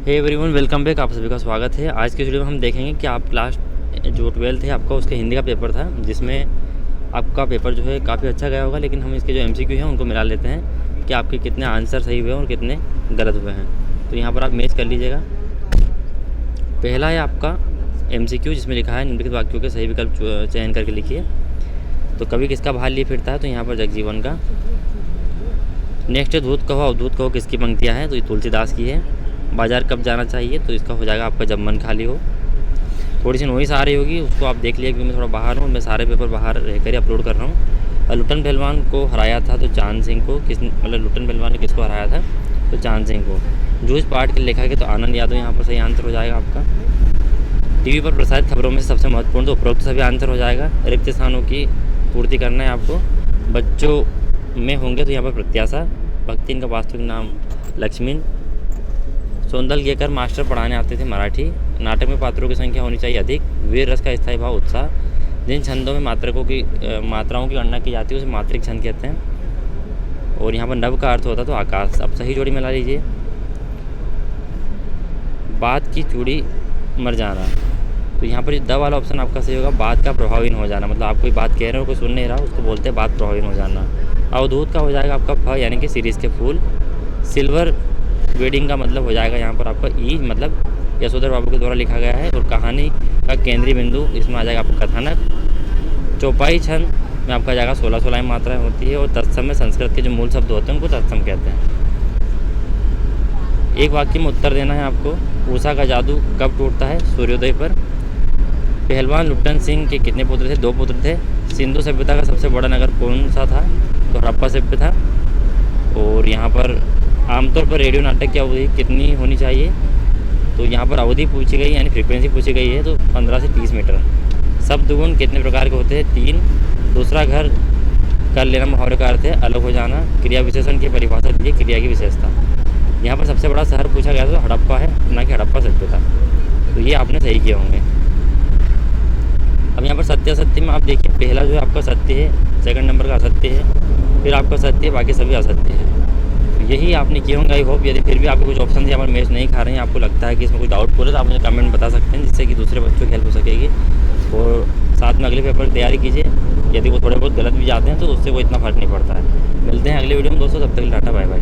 Hey everyone, welcome back. आप सभी का स्वागत है। आज की वीडियो में हम देखेंगे कि आप लास्ट जो 12th है आपका, उसके हिंदी का पेपर था, जिसमें आपका पेपर जो है काफ़ी अच्छा गया होगा। लेकिन हम इसके जो एमसीक्यू हैं उनको मिला लेते हैं कि आपके कितने आंसर सही हुए और कितने गलत हुए हैं। तो यहाँ पर आप मैच कर लीजिएगा। पहला है आपका एमसीक्यू, जिसमें लिखा है निम्नलिखित वाक्यों के सही विकल्प चयन करके लिखिए। तो कभी किसका भार लिए फिरता है, तो यहाँ पर जगजीवन का। नेक्स्ट है धूत कहो अवधूत कहो, किसकी पंक्तियाँ हैं, तो ये तुलसीदास की है। बाज़ार कब जाना चाहिए, तो इसका हो जाएगा आपका जब मन खाली हो। थोड़ी सी नोइस आ रही होगी, उसको आप देख लिया, क्योंकि मैं थोड़ा बाहर हूँ, मैं सारे पेपर बाहर रहकर ही अपलोड कर रहा हूँ। लुटन पहलवान को हराया था, तो चांद सिंह को लुटन पहलवान ने किसको हराया था, तो चांद सिंह को। जूझ पाठ के लेखा के, तो आनंद यादव यहाँ पर सही आंसर हो जाएगा आपका। टीवी पर प्रसारित खबरों में से सबसे महत्वपूर्ण, तो उपरोक्त सभी आंसर हो जाएगा। रिक्त स्थानों की पूर्ति करना है आपको। बच्चों में होंगे, तो यहाँ पर प्रत्याशा। भक्ति इनका वास्तविक नाम लक्ष्मीन। सौंदल गेकर मास्टर पढ़ाने आते थे मराठी। नाटक में पात्रों की संख्या होनी चाहिए अधिक। वीर रस का स्थायी भाव उत्साह। जिन छंदों में मात्राओं की गणना की जाती है उसे मात्रिक छंद कहते हैं। और यहाँ पर नभ का अर्थ होता है तो आकाश। अब सही जोड़ी मिला लीजिए। बात की चूड़ी मर जाना, तो यहाँ पर द वाला ऑप्शन आपका सही होगा। बात का प्रभावहीन हो जाना, मतलब आप कोई बात कह रहे हो, कोई सुन नहीं रहा, उसको बोलते हैं बात प्रभावहीन हो जाना। अवधूत का हो जाएगा आपका फ, यानी कि सीरीज़ के फूल। सिल्वर वेडिंग का मतलब हो जाएगा यहाँ पर आपका ई, मतलब यशोधर बाबू के द्वारा लिखा गया है। और कहानी का केंद्रीय बिंदु, इसमें आ जाएगा आपका कथानक। चौपाई छंद में आपका जाएगा 16 मात्राएं होती है। और तत्सम में संस्कृत के जो मूल शब्द होते हैं उनको तत्सम कहते हैं। एक वाक्य में उत्तर देना है आपको। उषा का जादू कब टूटता है, सूर्योदय पर। पहलवान लुट्टन सिंह के कितने पुत्र थे, 2 पुत्र थे। सिंधु सभ्यता का सबसे बड़ा नगर कौन सा था, तो हड़प्पा सभ्य था। और यहाँ पर आमतौर पर रेडियो नाटक की अवधि कितनी होनी चाहिए, तो यहाँ पर अवधि पूछी गई, यानी फ्रीक्वेंसी पूछी गई है, तो 15 से 30 मीटर। शब्द गुण कितने प्रकार के होते हैं, 3। दूसरा घर कर लेना मुहावरे का अर्थ है अलग हो जाना। क्रिया विशेषण की परिभाषा दीजिए, क्रिया की विशेषता। यहाँ पर सबसे बड़ा शहर पूछा गया था, तो हड़प्पा है, ना कि हड़प्पा सभ्यता। तो ये आपने सही किए होंगे। अब यहाँ पर सत्य असत्य में आप देखिए, पहला जो है आपका सत्य है, सेकंड नंबर का असत्य है, फिर आपका सत्य है, बाकी सभी असत्य है। तो यही आपने किए होंगे आई होप। यदि फिर भी आपके कुछ ऑप्शन यहाँ पर मैच नहीं खा रहे हैं, आपको लगता है कि इसमें कुछ डाउटफुल है, तो आप मुझे कमेंट में बता सकते हैं, जिससे कि दूसरे बच्चों की हेल्प हो सकेगी। और साथ में अगले पेपर की तैयारी कीजिए। यदि वो थोड़े बहुत गलत भी जाते हैं तो उससे वो इतना फ़र्क नहीं पड़ता है। मिलते हैं अगले वीडियो में दोस्तों, तब तक टाटा बाय बाय।